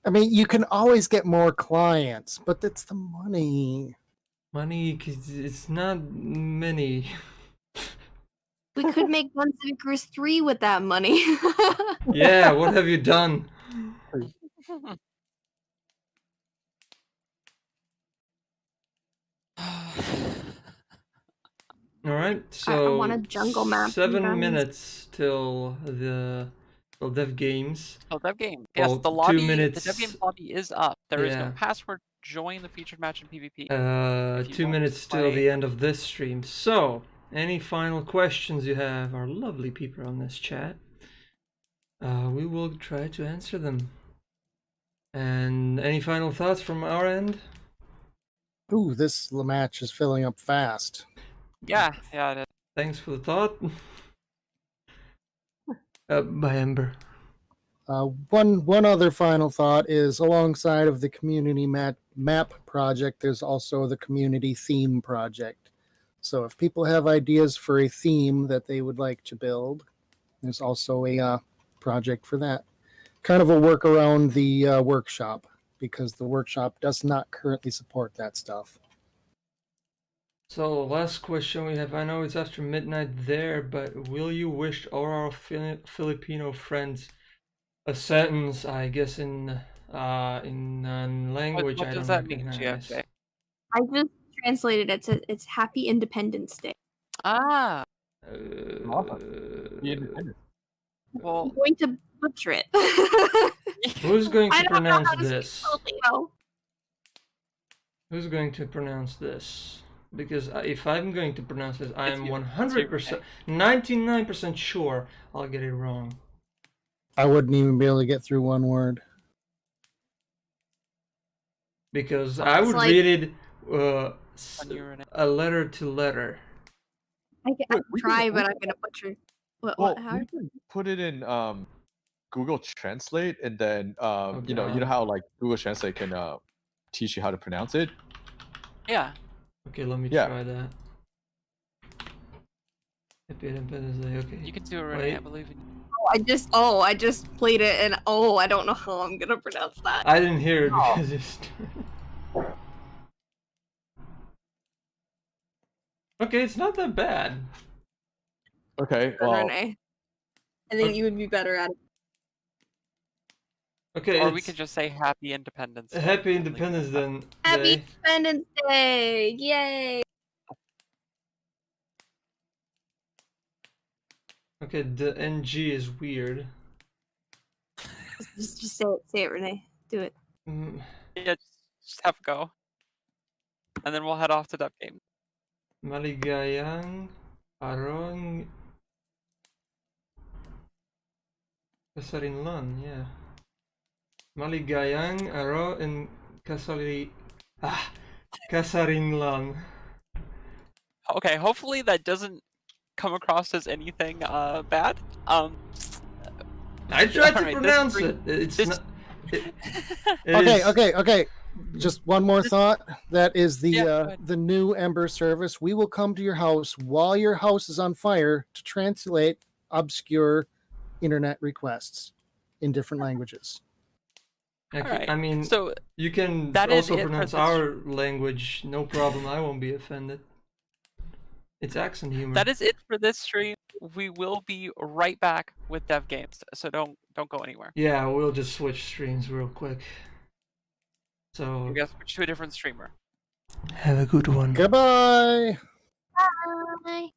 [SPEAKER 5] I mean, you can always get more clients, but it's the money.
[SPEAKER 1] Money, 'cause it's not many.
[SPEAKER 2] We could make Guns of Icarus 3 with that money.
[SPEAKER 1] Yeah, what have you done? Alright, so
[SPEAKER 2] want a jungle map
[SPEAKER 1] 7
[SPEAKER 2] sometimes.
[SPEAKER 1] minutes till the dev games.
[SPEAKER 4] Oh, dev game. Yes,
[SPEAKER 1] Well,
[SPEAKER 4] the
[SPEAKER 1] 2
[SPEAKER 4] lobby.
[SPEAKER 1] minutes.
[SPEAKER 4] The dev game lobby is up. There is
[SPEAKER 1] Yeah.
[SPEAKER 4] no password. Join the featured match in PvP. If you
[SPEAKER 1] 2
[SPEAKER 4] want
[SPEAKER 1] minutes
[SPEAKER 4] to
[SPEAKER 1] till
[SPEAKER 4] play.
[SPEAKER 1] the end of this stream. So, any final questions you have, our lovely people on this chat, we will try to answer them. And any final thoughts from our end?
[SPEAKER 5] Ooh, this match is filling up fast.
[SPEAKER 4] Yeah, it is.
[SPEAKER 1] Thanks for the thought. By Embr.
[SPEAKER 5] One other final thought is alongside of the community map project, there's also the community theme project. So if people have ideas for a theme that they would like to build, there's also a project for that. Kind of a work around the workshop, because the workshop does not currently support that stuff.
[SPEAKER 1] So, last question we have. I know it's after midnight there, but will you wish all our Filipino friends a sentence, I guess, in language
[SPEAKER 4] What
[SPEAKER 1] I
[SPEAKER 4] does
[SPEAKER 1] don't
[SPEAKER 4] that mean,
[SPEAKER 1] recognize?
[SPEAKER 4] GFJ?
[SPEAKER 2] I just translated it to it's Happy Independence Day.
[SPEAKER 4] Ah,
[SPEAKER 3] Be independent.
[SPEAKER 2] I'm
[SPEAKER 4] well,
[SPEAKER 2] going to butcher it.
[SPEAKER 1] Who's going
[SPEAKER 2] I
[SPEAKER 1] to
[SPEAKER 2] don't know
[SPEAKER 1] pronounce
[SPEAKER 2] how to speak
[SPEAKER 1] this?
[SPEAKER 2] Filipino.
[SPEAKER 1] Who's going to pronounce this? Because if I'm going to pronounce this, I am
[SPEAKER 4] you.
[SPEAKER 1] 100%, 99% sure I'll get it wrong.
[SPEAKER 5] I wouldn't even be able to get through one word.
[SPEAKER 1] because
[SPEAKER 4] Oh,
[SPEAKER 1] I
[SPEAKER 2] it's
[SPEAKER 1] would
[SPEAKER 2] like-
[SPEAKER 1] read it
[SPEAKER 4] On you, Renee.
[SPEAKER 1] a letter to letter.
[SPEAKER 2] I can
[SPEAKER 3] Wait, we can-
[SPEAKER 2] try,
[SPEAKER 3] we
[SPEAKER 2] but
[SPEAKER 3] can-
[SPEAKER 2] I'm gonna butcher.
[SPEAKER 3] Well,
[SPEAKER 2] What? How?
[SPEAKER 3] we can put it in Google Translate, and then you know
[SPEAKER 1] God.
[SPEAKER 3] how like Google Translate can teach you how to pronounce it.
[SPEAKER 4] Yeah.
[SPEAKER 1] Okay, let me
[SPEAKER 3] Yeah.
[SPEAKER 1] try that. Happy Independence Day. Okay.
[SPEAKER 4] You can do it, Renee. I
[SPEAKER 1] Wait.
[SPEAKER 4] believe in you.
[SPEAKER 2] I just played it, and I don't know how I'm gonna pronounce that.
[SPEAKER 1] I didn't hear it because it's. Okay, it's not that bad.
[SPEAKER 3] Okay,
[SPEAKER 2] Better,
[SPEAKER 3] well,
[SPEAKER 2] Renee. I think you would be better at it.
[SPEAKER 1] Okay,
[SPEAKER 4] Or we
[SPEAKER 1] it's
[SPEAKER 4] could just say Happy Independence Day.
[SPEAKER 1] Happy
[SPEAKER 4] and leave it
[SPEAKER 1] Independence
[SPEAKER 4] at that.
[SPEAKER 1] Day.
[SPEAKER 2] Happy Independence Day! Yay!
[SPEAKER 1] Okay, the NG is weird.
[SPEAKER 2] Just say it, Renee. Do it.
[SPEAKER 1] Mm,
[SPEAKER 4] Yeah, just have a go. And then we'll head off to Dev Game.
[SPEAKER 1] Maligayang Arong Kasarinlan, yeah. Maligayang Aro and Kasarinlan.
[SPEAKER 4] Okay, hopefully that doesn't come across as anything bad.
[SPEAKER 1] I tried to
[SPEAKER 4] Alright,
[SPEAKER 1] pronounce
[SPEAKER 4] this
[SPEAKER 1] it. It's
[SPEAKER 4] this-
[SPEAKER 1] not. It
[SPEAKER 5] Okay,
[SPEAKER 1] is-
[SPEAKER 5] okay. Just one more thought. That is the
[SPEAKER 4] Yeah, go ahead.
[SPEAKER 5] the new Embr service. We will come to your house while your house is on fire to translate obscure internet requests in different languages.
[SPEAKER 4] Alright,
[SPEAKER 1] I mean,
[SPEAKER 4] So
[SPEAKER 1] you can
[SPEAKER 4] that is
[SPEAKER 1] also
[SPEAKER 4] it for
[SPEAKER 1] pronounce
[SPEAKER 4] this-
[SPEAKER 1] our language, no problem. I won't be offended. It's accent humor.
[SPEAKER 4] that is it for this stream. We will be right back with Dev Games, so don't go anywhere.
[SPEAKER 1] Yeah, we'll just switch streams real quick.
[SPEAKER 4] We're
[SPEAKER 1] So,
[SPEAKER 4] gonna switch to a different streamer.
[SPEAKER 1] have a good one.
[SPEAKER 5] Goodbye.
[SPEAKER 2] Bye.